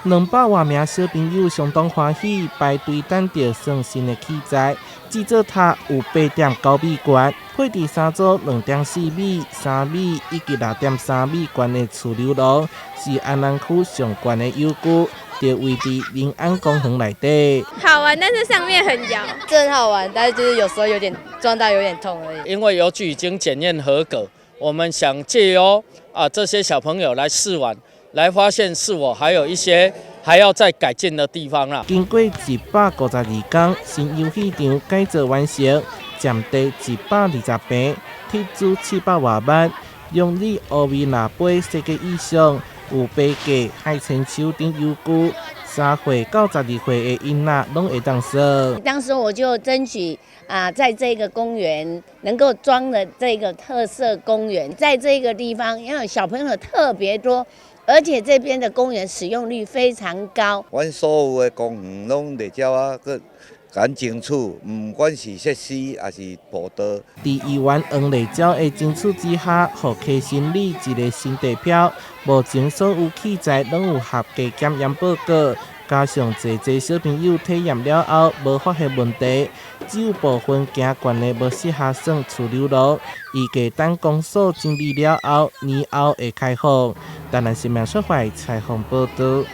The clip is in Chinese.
200多名小朋友相当欢喜，排队等到送新的器材。制作塔有8.9米悬，配置3组2.4米、3米以及6.3米悬的磁流炉，是安南区上悬的悠久，就位伫临安公园内底。好玩，但是上面很摇。真好玩，但是就是有时候有点撞到有点痛而已。因为邮具已经检验合格，我们想借由这些小朋友来试玩，来发现是否还有一些还要再改进的地方啦。经过152天，新游戏场改造完成，占地120平，铁资700多万，用里乌米拿杯设计意象，有八架海青树顶游具，3岁到12岁的囡仔拢会当说。当时我就争取在这个公园能够装的这个特色公园，在这个地方，因为小朋友特别多。而且这边的公园使用率非常高。阮所有的公园拢在遮个敢争取，不管是设施还是步道。在议员黄丽椒的争取之下，予溪新里一个新地标。目前所有器材拢有合格检验报告，加上侪小朋友体验了后，无发现问题。只有部分行悬的无适合耍磁流炉，预计等公所整理了后，年后会开放。台南新闻社会采访报道。